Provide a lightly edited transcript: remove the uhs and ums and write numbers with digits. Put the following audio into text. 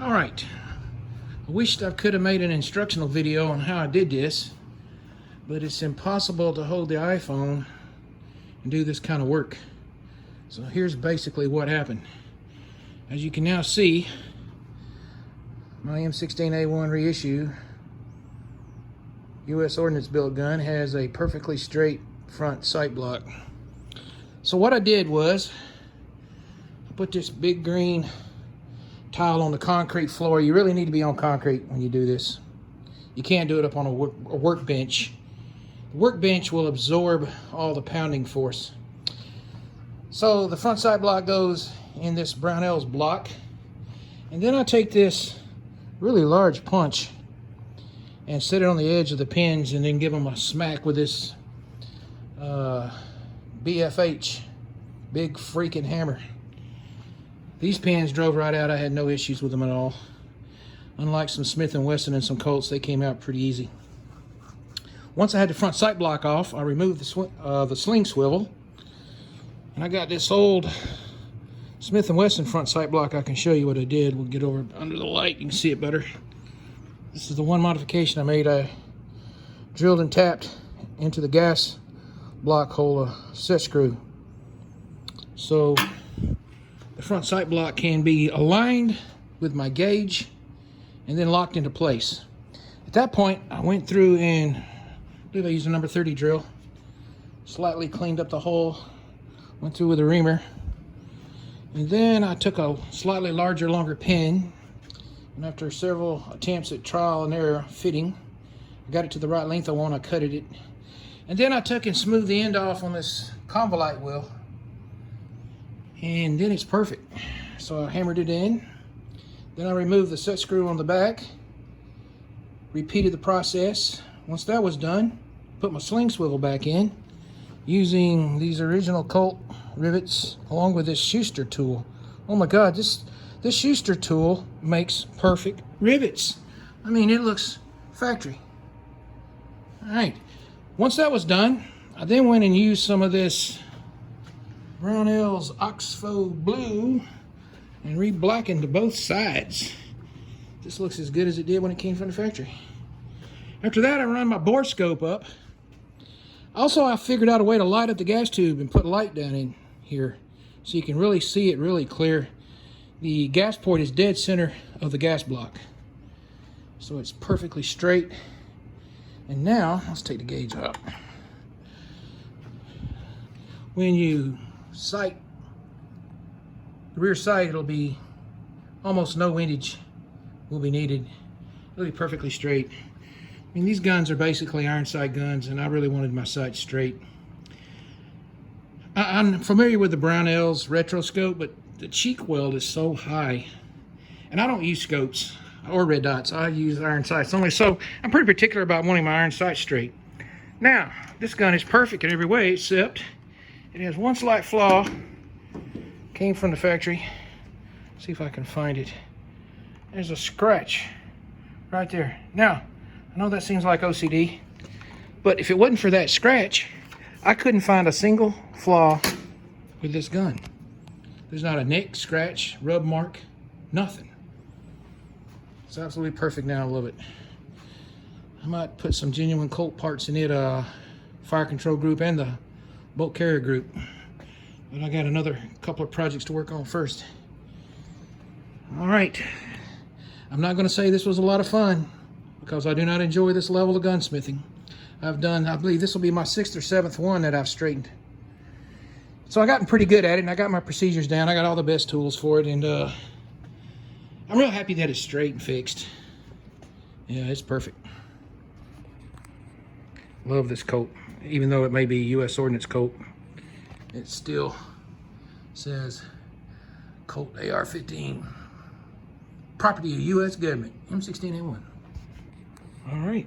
All right, I wished I could have made an instructional video on how I did this, but it's impossible to hold the iPhone and do this kind of work. So here's basically what happened. As you can now see, my M16A1 reissue U.S. Ordnance built gun has a perfectly straight front sight block. So what I did was I put this big green tile on the concrete floor. You really need to be on concrete when you do this. You can't do it up on a workbench. The workbench will absorb all the pounding force. So the front sight block goes in this Brownells block, and then I take this really large punch and set it on the edge of the pins and then give them a smack with this BFH, big freaking hammer. These pins drove right out. I had no issues with them at all. Unlike some Smith & Wesson and some Colts, they came out pretty easy. Once I had the front sight block off, I removed the sling swivel, and I got this old Smith & Wesson front sight block. I can show you what I did. We'll get over under the light, you can see it better. This is the one modification I made. I drilled and tapped into the gas block hole a set screw. So the front sight block can be aligned with my gauge and then locked into place. At that point, I went through and I believe I used a number 30 drill, slightly cleaned up the hole, went through with a reamer, and then I took a slightly larger, longer pin, and after several attempts at trial and error fitting, I got it to the right length I want. I cut it, and then I took and smoothed the end off on this convolite wheel, and then it's perfect. So I hammered it in, then I removed the set screw on the back, repeated the process. Once that was done, put my sling swivel back in using these original Colt rivets along with this Schuster tool. Oh my God, this Schuster tool makes perfect rivets. I mean, it looks factory. All right, once that was done, I then went and used some of this Brownells Oxfo blue and re-blackened both sides. This looks as good as it did when it came from the factory. After that, I run my bore scope up. Also, I figured out a way to light up the gas tube and put light down in here so you can really see it really clear. The gas port is dead center of the gas block, so it's perfectly straight. And now, let's take the gauge up. When you sight the rear sight, it'll be almost no windage will be needed. It'll be perfectly straight. I mean, these guns are basically iron sight guns, and I really wanted my sights straight. I'm familiar with the Brownells retro scope, but the cheek weld is so high. And I don't use scopes or red dots. I use iron sights only, so I'm pretty particular about wanting my iron sights straight. Now, this gun is perfect in every way, except it has one slight flaw. Came from the factory. See if I can find it. There's a scratch right there. Now, I know that seems like OCD, but if it wasn't for that scratch, I couldn't find a single flaw with this gun. There's not a nick, scratch, rub mark, nothing. It's absolutely perfect now. I love it. I might put some genuine Colt parts in it, fire control group and the bolt carrier group. But I got another couple of projects to work on first. All right. I'm not going to say this was a lot of fun, because I do not enjoy this level of gunsmithing. I've done, I believe this will be my 6th or 7th one that I've straightened. So I've gotten pretty good at it, and I got my procedures down. I got all the best tools for it, and I'm real happy that it's straight and fixed. Yeah, it's perfect. Love this Colt. Even though it may be U.S. Ordnance Colt, it still says Colt AR-15. Property of U.S. government, M16A1. All right.